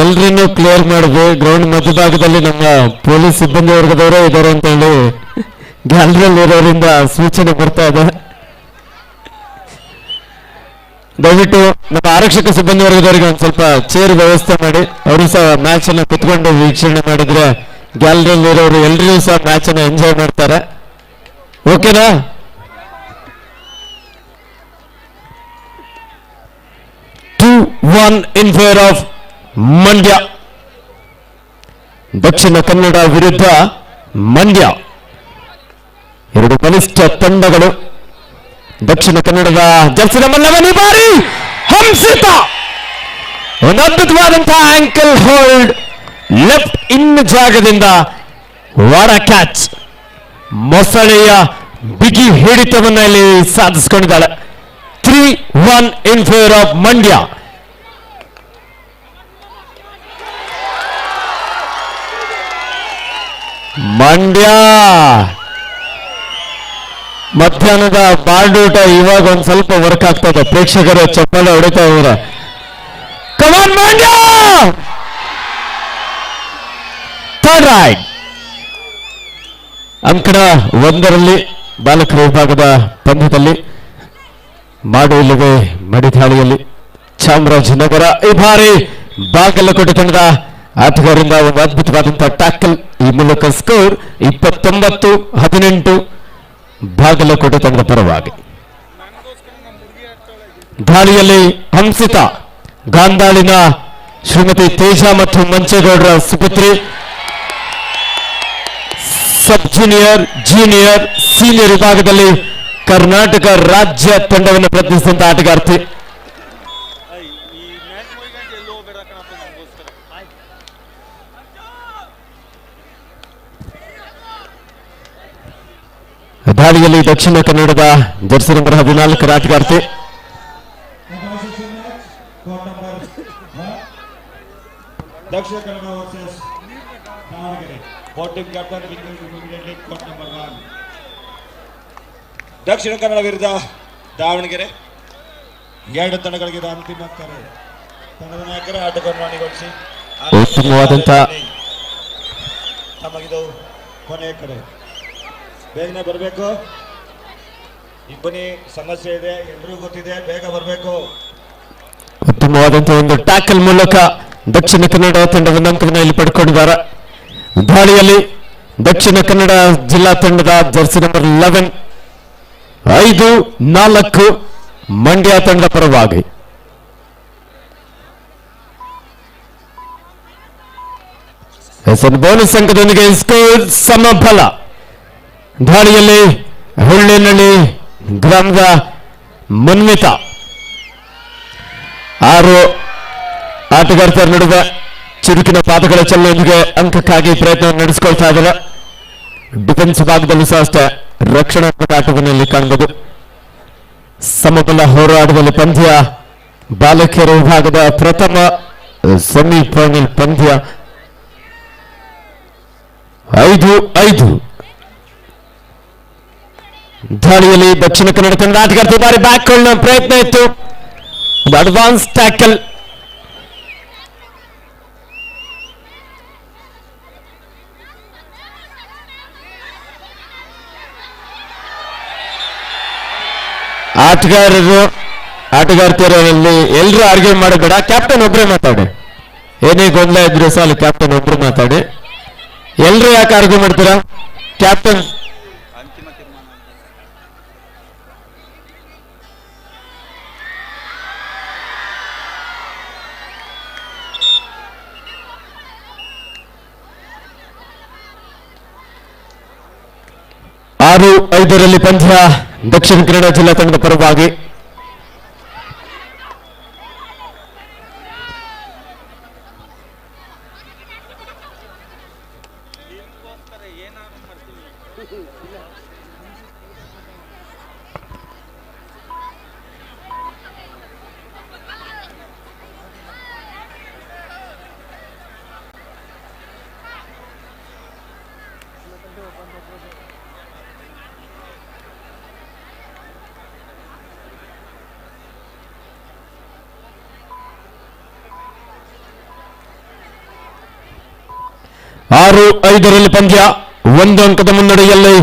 ಎಲ್ರನ್ನೂ ಕ್ಲಿಯರ್ ಮಾಡಿದ್ವಿ. ಗ್ರೌಂಡ್ ಮಧ್ಯಭಾಗದಲ್ಲಿ ನಮ್ಮ ಪೊಲೀಸ್ ಸಿಬ್ಬಂದಿ ವರ್ಗದವರೇ ಇದ್ದಾರೆ ಅಂತ ಹೇಳಿ ಗ್ಯಾಲರಿಯಲ್ಲಿ ಇರೋದ್ರಿಂದ ಸೂಚನೆ ಬರ್ತಾ ಇದೆ. ದಯವಿಟ್ಟು ನಮ್ಮ ಆರಕ್ಷಕ ಸಿಬ್ಬಂದಿ ವರ್ಗದವರಿಗೆ ಒಂದು ಸ್ವಲ್ಪ ಚೇರ್ ವ್ಯವಸ್ಥೆ ಮಾಡಿ, ಅವರು ಸಹ ಮ್ಯಾಚ್ ಅನ್ನು ಕುತ್ಕೊಂಡು ವೀಕ್ಷಣೆ ಮಾಡಿದ್ರೆ ಗ್ಯಾಲರಿಯಲ್ಲಿ ಇರೋರು ಎಲ್ರಿಗೂ ಸಹ ಮ್ಯಾಚ್ ಅನ್ನು ಎಂಜಾಯ್ ಮಾಡ್ತಾರೆ. ಓಕೆನಾ? Two 1 in favour of Mandya. Dakshina Kannada ವಿರುದ್ಧ ಮಂಡ್ಯ, ಎರಡು ಬಲಿಷ್ಠ ತಂಡಗಳು. ದಕ್ಷಿಣ ಕನ್ನಡದ ಜರ್ಸಿ ನಂಬರ್ 11 ಈ ಬಾರಿ ಹಂಸಿತ ಒಂದು ಅದ್ಭುತವಾದಂತಹ ಆಂಕಲ್ ಹೋಲ್ಡ್ ಲೆಫ್ಟ್ ಇನ್ ಜಾಗದಿಂದ ವಾರ ಕ್ಯಾಚ್, ಮೊಸಳೆಯ ಬಿಗಿ ಹಿಡಿತವನ್ನು ಇಲ್ಲಿ ಸಾಧಿಸಿಕೊಂಡಿದ್ದಾಳೆ. 3-1 ಇನ್ ಫೇವರ್ ಆಫ್ ಮಂಡ್ಯ. ಮಂಡ್ಯ ಮಧ್ಯಾಹ್ನದ ಬಾಲ್ಡೂಟ ಇವಾಗ ಒಂದ್ ಸ್ವಲ್ಪ ವರ್ಕ್ ಆಗ್ತಾ ಇದೆ. ಪ್ರೇಕ್ಷಕರು ಚಪ್ಪಾಳೆ ಹೊಡಿತಾ ಇದ್ದಾರೆ. ಕಮಾನ್ ಮಂಡ್ಯ! ಥರ್ಡ್ ರೈಡ್ ಅಂಕಣ 1ರಲ್ಲಿ ಬಾಲಕರ ವಿಭಾಗದ ಪಂದ್ಯದಲ್ಲಿ ಮಾಡು ಇಲ್ಲವೇ ಮಡಿದಾಳಿಯಲ್ಲಿ ಚಾಮರಾಜನಗರ. ಈ ಬಾರಿ ಬಾಗಲಕೋಟೆ ತಂಡದ ಆಟಗಾರರಿಂದ ಒಂದು ಅದ್ಭುತವಾದಂತಹ ಟ್ಯಾಕಲ್. ಈ ಮೂಲಕ ಸ್ಕೋರ್ 29-18 ಬಾಗಲಕೋಟೆ ತಂಡದ ಪರವಾಗಿ. ದಾಳಿಯಲ್ಲಿ ಹಂಸಿತ, ಗಾಂಧಾಳಿನ ಶ್ರೀಮತಿ ತೇಜ ಮತ್ತು ಮಂಚೇಗೌಡರ ಸುಪುತ್ರಿ. ಸಬ್ ಜೂನಿಯರ್, ಜೂನಿಯರ್, ಸೀನಿಯರ್ ವಿಭಾಗದಲ್ಲಿ ಕರ್ನಾಟಕ ರಾಜ್ಯ ತಂಡವನ್ನು ಪ್ರತಿನಿಧಿಸಿದಂತ ಆಟಗಾರ್ತಿ. ದಾಳಿಯಲ್ಲಿ ದಕ್ಷಿಣ ಕನ್ನಡದ ಜರ್ಸಿ ನಂಬರ್ 14 ಆಟಗಾರ್ತಿ. ದಕ್ಷಿಣ Kannada versus Davanagere. Bottom captain immediately court number 1. ದಕ್ಷಿಣ ಕನ್ನಡ ವಿರುದ್ಧ ದಾವಣಗೆರೆ ಎರಡು ತಂಡಗಳಿಗೆ ಇದು ಅಂತಿಮ ಕರೆ. ತಂಡದ ನಾಯಕರ ಆಟಗಾರರನ್ನು ಅಣಿಗೊಳಿಸಿ ಉತ್ತಮವಾದಂತ ತಮಗಿದು ಕೊನೆಯ ಕರೆ. ಬೇಗನೆ ಬರಬೇಕು. ಇಬ್ಬನಿ ಸಮಸ್ಯೆ ಇದೆ, ಎಲ್ರಿಗೂ ಗೊತ್ತಿದೆ, ಬೇಗ ಬರಬೇಕು. ಉತ್ತಮವಾದಂತಹ ಒಂದು ಟ್ಯಾಕಲ್ ಮೂಲಕ ದಕ್ಷಿಣ ಕನ್ನಡ ತಂಡದ ಅಂಕವನ್ನು ಇಲ್ಲಿ ಪಡ್ಕೊಂಡಿದ್ದಾರೆ. ದಾಳಿಯಲ್ಲಿ ದಕ್ಷಿಣ ಕನ್ನಡ ಜಿಲ್ಲಾ ತಂಡದ ಜರ್ಸಿ ನಂಬರ್ 11 5-4 ಮಂಡ್ಯ ತಂಡದ ಪರವಾಗಿ. ಬೋನಸ್ ಅಂಕದೊಂದಿಗೆ ಸ್ಕೋರ್ ಸಮಬಲ. ದಾಳಿಯಲ್ಲಿ ಹುಳ್ಳಿನಳ್ಳಿ ಗ್ರಾಮದ ಮನ್ವಿತ 6 ಆಟಗಾರ್ತರ ನಡುವೆ ಚುರುಕಿನ ಪಾದಗಳ ಚಲನೆಯೊಂದಿಗೆ ಅಂಕಕ್ಕಾಗಿ ಪ್ರಯತ್ನ ನಡೆಸಿಕೊಳ್ತಾ ಇದ್ದಾರೆ. ಡಿಫೆನ್ಸ್ ಭಾಗದಲ್ಲೂ ಸಹ ಅಷ್ಟೇ ರಕ್ಷಣಾತ್ಮಕ ಆಟವನ್ನು ಇಲ್ಲಿ ಕಾಣಬಹುದು. ಸಮಬಲ ಹೋರಾಟದಲ್ಲಿ ಪಂದ್ಯ. ಬಾಲಕಿಯರ ವಿಭಾಗದ ಪ್ರಥಮ ಸೆಮಿಫೈನಲ್ ಪಂದ್ಯ 5-5. ದಾಳಿಯಲ್ಲಿ ದಕ್ಷಿಣ ಕನ್ನಡ ತಂಡ ಆಟಗಾರ್ತಿ ಬಾರಿ ಬ್ಯಾಕ್ ಪ್ರಯತ್ನ ಇತ್ತು. Advance tackle. ಆಟಗಾರ್ತಿಯರಲ್ಲಿ ಎಲ್ಲರೂ ಆರ್ಗ್ಯೂ ಮಾಡಬೇಡ. ಕ್ಯಾಪ್ಟನ್ ಒಬ್ಬರೇ ಮಾತಾಡಿ. ಏನೇ ಗೊಂದಲ ಇದ್ರು ಸಾಲು ಕ್ಯಾಪ್ಟನ್ ಒಬ್ರು ಮಾತಾಡಿ. ಎಲ್ಲರೂ ಯಾಕೆ ಆರ್ಗ್ಯೂ ಮಾಡ್ತೀರಾ? ಕ್ಯಾಪ್ಟನ್ 6-5 ಪಂದ್ಯ ದಕ್ಷಿಣ ಕನ್ನಡ ಜಿಲ್ಲಾ ತಂಡದ ಪರವಾಗಿ. ಆರು 5 ಪಂದ್ಯ 1 ಅಂಕದ ಮುನ್ನಡೆಯಲ್ಲಿ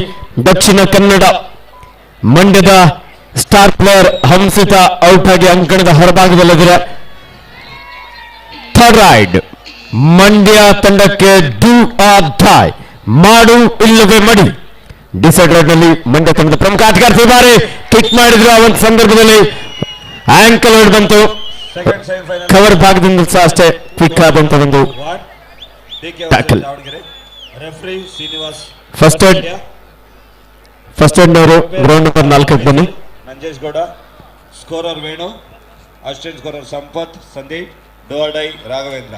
ದಕ್ಷಿಣ ಕನ್ನಡ. ಮಂಡ್ಯದ ಸ್ಟಾರ್ ಪ್ಲೇಯರ್ ಹಂಸಿತಾ ಔಟ್ ಆಗಿ ಅಂಕಣದ ಹೊರಭಾಗದಲ್ಲಿದ್ದಾರೆ. ಥರ್ಡ್ ರೈಡ್ ಮಂಡ್ಯ ತಂಡಕ್ಕೆ ಡೂ ಆರ್ ಡೈ, ಮಾಡು ಇಲ್ಲವೇ ಮಡಿ. ಡಿಸೈಡ್ ನಲ್ಲಿ ಮಂಡ್ಯ ತಂಡದ ಪ್ರಮುಖ ಆಟಗಾರ್ತಿ ಬಾರಿ ಕಿಕ್ ಮಾಡಿದ್ರು. ಆ ಒಂದು ಸಂದರ್ಭದಲ್ಲಿ ಆಂಕಲ್ ಹೊಡ್ ಬಂತು. ಕವರ್ ಭಾಗದಿಂದ ಸಹ ಅಷ್ಟೇ ಕ್ವಿಕ್ ಆದಂತ ಒಂದು ಟ್ಯಾಕಲ್. ಫಸ್ಟ್ ಏಡ್ ನವರು ಗ್ರೌಂಡ್ ನಂಬರ್ 4 ಬನ್ನಿ. Nanjesh Gowda, scorer Venu, assistant scorer Sampath, Sandeep, ಡೋರ್ಡೈ ರಾಘವೇಂದ್ರ.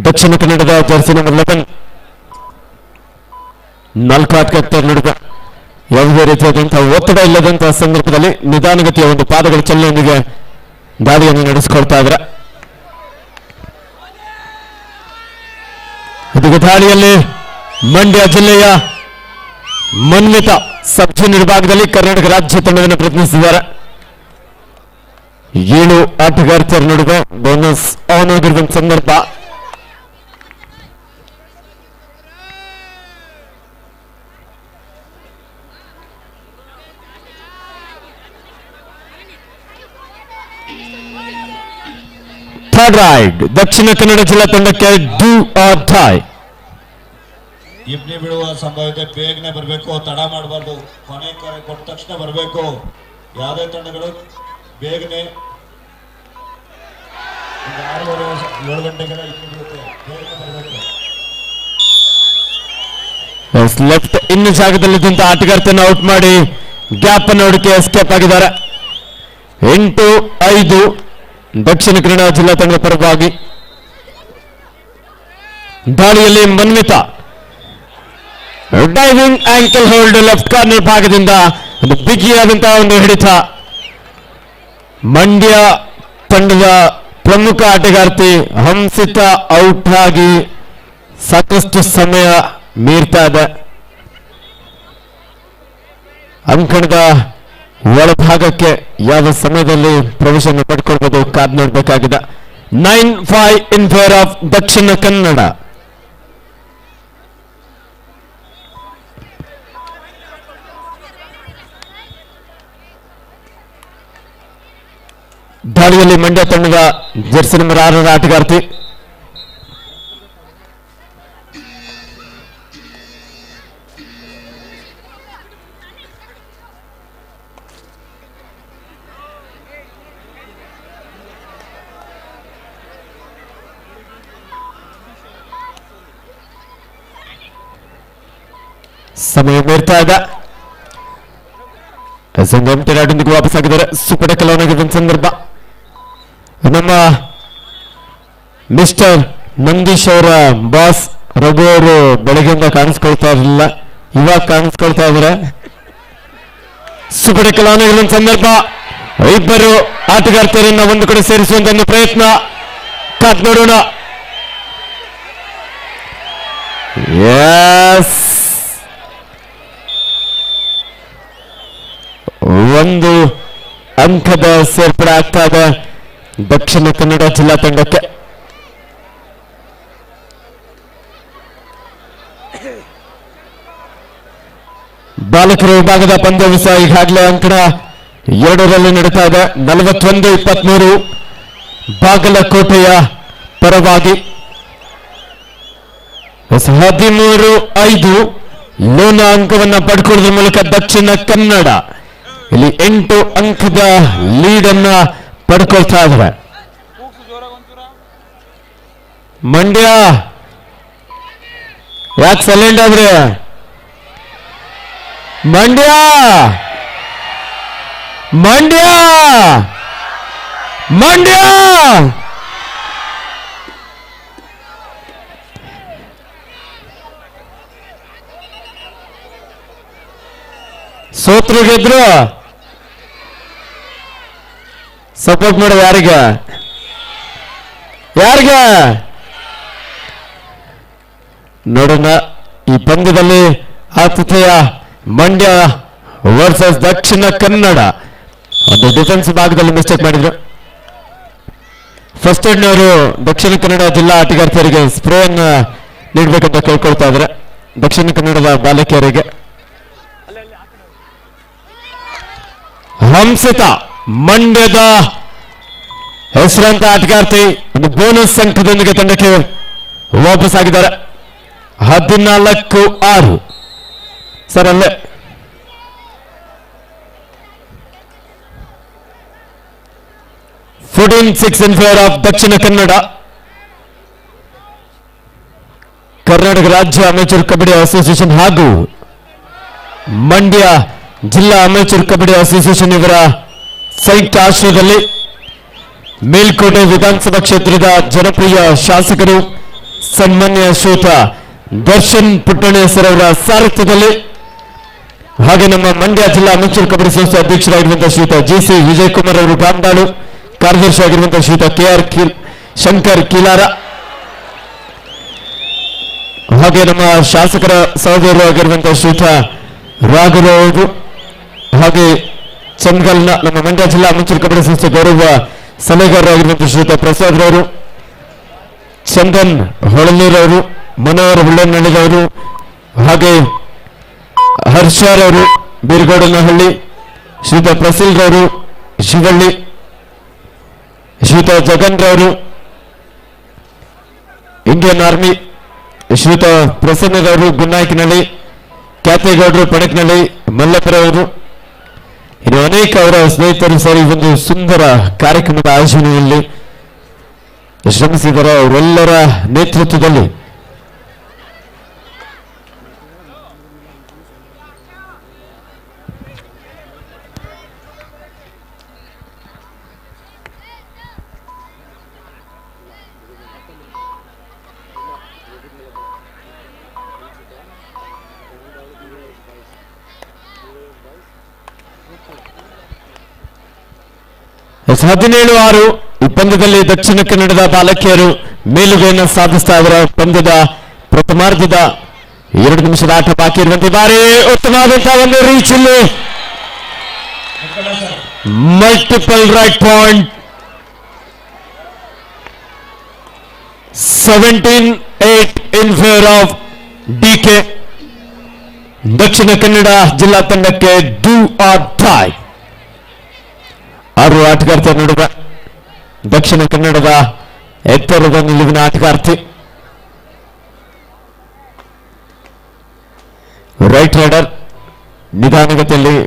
ದಕ್ಷಿಣ ಕನ್ನಡದ ಜರ್ಸಿ ನಂಬರ್ 11 4 ಆಟಗಾರ್ತರ ನಡುವೆ ಯಾವುದೇ ರೀತಿಯಾದಂತಹ ಒತ್ತಡ ಇಲ್ಲದಂತಹ ಸಂದರ್ಭದಲ್ಲಿ ನಿಧಾನಗತಿಯ ಒಂದು ಪಾದಗಳ ಚಲನೆಯೊಂದಿಗೆ ದಾಳಿಯನ್ನು ನಡೆಸಿಕೊಳ್ತಾ ಇದ್ದಾರೆ. ಇದೀಗ ದಾಳಿಯಲ್ಲಿ ಮಂಡ್ಯ ಜಿಲ್ಲೆಯ ಮನ್ವಿತಾ ಸಬ್ ಜೂನಿಯರ್ ವಿಭಾಗದಲ್ಲಿ ಕರ್ನಾಟಕ ರಾಜ್ಯ ತಂಡವನ್ನು ಪ್ರತಿನಿಧಿಸಿದ್ದಾರೆ. 7 ಆಟಗಾರ್ತರ ನಡುವೆ ಬೋನಸ್ ಆನ್ ಆಗಿರುವ ಸಂದರ್ಭ. ಥರ್ಡ್ ರೈಡ್ ದಕ್ಷಿಣ ಕನ್ನಡ ಜಿಲ್ಲಾ ತಂಡಕ್ಕೆ ಡೂ ಆರ್ ಡೈ. ಇಬ್ನಿ ಬಿಡುವ ಸಂಭವತೆ ಬೇಗನೆ ಬರಬೇಕು, ತಡ ಮಾಡಬಾರ್ದು. ಕೊನೆ ಕರೆ ಕೊಟ್ಟ ತಕ್ಷಣ ಬರಬೇಕು. ಯಾವುದೇ ತಂಡಗಳು ಬೇಗನೆ 6:30 7 ಗಂಟೆಗೆಲ್ಲ ಇಬ್ನಿ ಬಿಡುತ್ತೆ, ಬೇಗನೆ ಬರಬೇಕು. ಲೆಫ್ಟ್ ಇನ್ನು ಜಾಗದಲ್ಲಿದ್ದಂತ ಆಟಗಾರ್ತಿಯನ್ನು ಔಟ್ ಮಾಡಿ ಗ್ಯಾಪ್ ಅನ್ನು ಹುಡುಕಿ ಎಸ್ಕೇಪ್ ಆಗಿದ್ದಾರೆ. 8-5 ದಕ್ಷಿಣ ಕನ್ನಡ ಜಿಲ್ಲಾ ತಂಡದ ಪರವಾಗಿ. ದಾಳಿಯಲ್ಲಿ Manvita diving ankle hold left corner ಭಾಗದಿಂದ ಒಂದು ಬಿಗಿಯಾದಂತಹ ಒಂದು ಹಿಡಿತ. ಮಂಡ್ಯ ತಂಡದ ಪ್ರಮುಖ ಆಟಗಾರ್ತಿ ಹಂಸಿತಾ ಔಟ್ ಆಗಿ ಸಾಕಷ್ಟು ಸಮಯ ಮೀರ್ತಾ ಇದೆ. ಅಂಕಣದ ಒಳಭಾಗಕ್ಕೆ ಯಾವ ಸಮಯದಲ್ಲಿ ಪ್ರವೇಶವನ್ನು ಪಡ್ಕೊಳ್ಬಹುದು ಕಾದ್ ನೋಡಬೇಕಾಗಿದೆ. 9-5 ಇನ್ ಫೇವರ್ ಆಫ್ ದಕ್ಷಿಣ ಕನ್ನಡ. ದಾಳಿಯಲ್ಲಿ ಮಂಡ್ಯ ತಂಡದ ಜರ್ಸಿ ನಂಬರ್ 6 ಆಟಗಾರ್ತಿ ಸಮಯ ಮೀರ್ತಾ ಇದೆ. ಎಂಟರಾಟೊಂದಿಗೆ ವಾಪಸ್ ಆಗಿದ್ದಾರೆ. ಸೂಪರ್ ಕೆಲವನಾಗಿದ್ದ ಸಂದರ್ಭ. ನಮ್ಮ ಮಿಸ್ಟರ್ ನಂದೀಶ್ ಅವರ ಬಾಸ್ ರಘು ಅವರು ಬೆಳಗ್ಗೆಯಿಂದ ಕಾಣಿಸ್ಕೊಳ್ತಾ ಇರಲಿಲ್ಲ, ಇವಾಗ ಕಾಣಿಸ್ಕೊಳ್ತಾ ಇದ್ದಾರೆ. ಸೂಪರ್ ಕೆಲವನಾಗಿದ್ದ ಸಂದರ್ಭ. ಇಬ್ಬರು ಆಟಗಾರ್ತಿಯರನ್ನ ಒಂದು ಕಡೆ ಸೇರಿಸುವಂತ ಒಂದು ಪ್ರಯತ್ನ. ಕಾದ್ ನೋಡೋಣ. ಎಸ್, ಒಂದು ಅಂಕದ ಸೇರ್ಪಡೆ ಆಗ್ತಾ ಇದೆ ದಕ್ಷಿಣ ಕನ್ನಡ ಜಿಲ್ಲಾ ತಂಡಕ್ಕೆ. ಬಾಲಕರ ವಿಭಾಗದ ಪಂದ್ಯವು ಸಹ ಈಗಾಗಲೇ ಅಂಕಣ 2ರಲ್ಲಿ ನಡೀತಾ ಇದೆ. 41-23 ಬಾಗಲಕೋಟೆಯ ಪರವಾಗಿ. 13-5 ಲೋನ ಅಂಕವನ್ನ ಪಡ್ಕೊಳ್ಳೋದ್ರ ಮೂಲಕ ದಕ್ಷಿಣ ಕನ್ನಡ ಇಲ್ಲಿ 8 ಅಂಕದ ಲೀಡ್ ಅನ್ನ ಪಡ್ಕೊಳ್ತಾ ಇದ್ದಾರೆ. ಮಂಡ್ಯ ಯಾಕೆ ಸೈಲೆಂಟ್ ಆದ್ರೆ? ಮಂಡ್ಯ ಮಂಡ್ಯ ಮಂಡ್ಯ ಸೋತ್ರು ಗೆದ್ರು ಸಪೋರ್ಟ್ ಮಾಡೋ ಯಾರಿಗ ನೋಡೋಣ. ಈ ಪಂದ್ಯದಲ್ಲಿ ಆತಿಥೇಯ ಮಂಡ್ಯ ವರ್ಸಸ್ ದಕ್ಷಿಣ ಕನ್ನಡ. ಒಂದು ಡಿಫೆನ್ಸ್ ಭಾಗದಲ್ಲಿ ಮಿಸ್ಟೇಕ್ ಮಾಡಿದ್ರು. ಫಸ್ಟ್ ಏಡ್ನವರು ದಕ್ಷಿಣ ಕನ್ನಡ ಜಿಲ್ಲಾ ಆಟಗಾರ್ತಿಯರಿಗೆ ಸ್ಪ್ರೇ ಅನ್ನ ನೀಡಬೇಕಂತ ಕೇಳ್ಕೊಳ್ತಾ ಇದ್ರೆ ದಕ್ಷಿಣ ಕನ್ನಡದ ಬಾಲಕಿಯರಿಗೆ. ಹಂಸಿತ ಮಂಡ್ಯದ ಹೆಸರಾಂತ ಆಟಗಾರ್ತಿ ಒಂದು ಬೋನಸ್ ಅಂಕದೊಂದಿಗೆ ತಂಡಕ್ಕೆ ವಾಪಸ್ ಆಗಿದ್ದಾರೆ. 14-6 ಸರ್ ಅಲ್ಲೇ. in favor of Dakshina Kannada. Karnataka ರಾಜ್ಯ ಅಮೇಚೂರ್ ಕಬಡ್ಡಿ ಅಸೋಸಿಯೇಷನ್ ಹಾಗೂ ಮಂಡ್ಯ ಜಿಲ್ಲಾ ಅಮೇಚೂರ್ ಕಬಡ್ಡಿ ಅಸೋಸಿಯೇಷನ್ ಇವರ ಸಂಯುಕ್ತ ಆಶ್ರಯದಲ್ಲಿ ಮೇಲ್ಕೋಟೆ ವಿಧಾನಸಭಾ ಕ್ಷೇತ್ರದ ಜನಪ್ರಿಯ ಶಾಸಕರು ಸನ್ಮಾನ್ಯ ಶ್ರೀಯುತ ದರ್ಶನ್ ಪುಟ್ಟಣೆ ಸರ್ ಅವರ ಸಾರಥ್ಯದಲ್ಲಿ ಹಾಗೆ ನಮ್ಮ ಮಂಡ್ಯ ಜಿಲ್ಲಾ ಅಮೇಚೂರ್ ಕಬಡ್ಡಿ ಸಂಸ್ಥೆ ಅಧ್ಯಕ್ಷರಾಗಿರುವಂತಹ ಶ್ರೀಯುತ ಜಿ.ಸಿ. ವಿಜಯ್ ಕುಮಾರ್ ಅವರು ಬಾಂದಾಳು, ಕಾರ್ಯದರ್ಶಿ ಆಗಿರುವಂತಹ ಶ್ರೀಯುತ ಕೆ.ಆರ್. ಶಂಕರ್ ಕೀಲಾರ, ಹಾಗೆ ನಮ್ಮ ಶಾಸಕರ ಸಹೋದರರು ಆಗಿರುವಂತಹ ಶ್ರೀಯುತ ರಾಘವ್ ಅವರು, ಹಾಗೆ ಚಂದ್ಗಲ್ನ ನಮ್ಮ ಮಂಡ್ಯ ಜಿಲ್ಲಾ ಅಮೇಚೂರ್ ಕಬಡ್ಡಿ ಸಂಸ್ಥೆ ಗೌರವ ಸಲಹೆಗಾರರಾಗಿರುವಂತಹ ಶ್ರೀಯುತ ಪ್ರಸಾದ್ ರವರು, ಚಂದನ್ ಹೊಳನೂರವರು, ಮನೋಹರ್ ಹುಳ್ಳನಹಳ್ಳಿಯವರು, ಹಾಗೆ ಹರ್ಷರವರು ಬೀರ್ಗೌಡನಹಳ್ಳಿ, ಶ್ರೀಯುತ ಪ್ರಸಿಲ್ ರವರು ಶಿವಳ್ಳಿ, ಶ್ರೀಯುತ ಜಗನ್ ರವರು ಇಂಡಿಯನ್ ಆರ್ಮಿ, ಶ್ರೀಯುತ ಪ್ರಸನ್ನರವರು ಗುನ್ನಾಯ್ಕನಹಳ್ಳಿ, ಕ್ಯಾತೇಗೌಡರು ಪಣಕ್ನಹಳ್ಳಿ, ಮಲ್ಲಪ್ಪರವರು, ಇನ್ನು ಅನೇಕ ಅವರ ಸ್ನೇಹಿತರು ಸೇರಿ ಒಂದು ಸುಂದರ ಕಾರ್ಯಕ್ರಮದ ಆಯೋಜನೆಯಲ್ಲಿ ಶ್ರಮಿಸಿದ್ದಾರೆ. ಅವರೆಲ್ಲರ ನೇತೃತ್ವದಲ್ಲಿ ಎಸ್ 17-6 ಈ ಪಂದ್ಯದಲ್ಲಿ ದಕ್ಷಿಣ ಕನ್ನಡದ ಬಾಲಕಿಯರು ಮೇಲುಗೈಯನ್ನು ಸಾಧಿಸ್ತಾ ಇದ್ದಾರೆ. ಪಂದ್ಯದ ಪ್ರಥಮಾರ್ಧದ 2 ನಿಮಿಷದ ಆಟ ಬಾಕಿ ಇರುವಂತೆ ಬಾರಿ ಉತ್ತಮವಾದಂತಹ ಒಂದು ರೀಚ್ ಇಲ್ಲಿ multiple right point. 17-8 in favour of DK. Dakshina Kannada ಜಿಲ್ಲಾ ತಂಡಕ್ಕೆ ಡೂ ಆರ್ ಡೈ. 6 ಆಟಗಾರ್ತಿಯ ನಡುವೆ ದಕ್ಷಿಣ ಕನ್ನಡದ ಎತ್ತರದ ನಿಲುವಿನ ಆಟಗಾರ್ತಿ ರೈಟ್ ರೈಡರ್ ನಿಧಾನಗತಿಯಲ್ಲಿ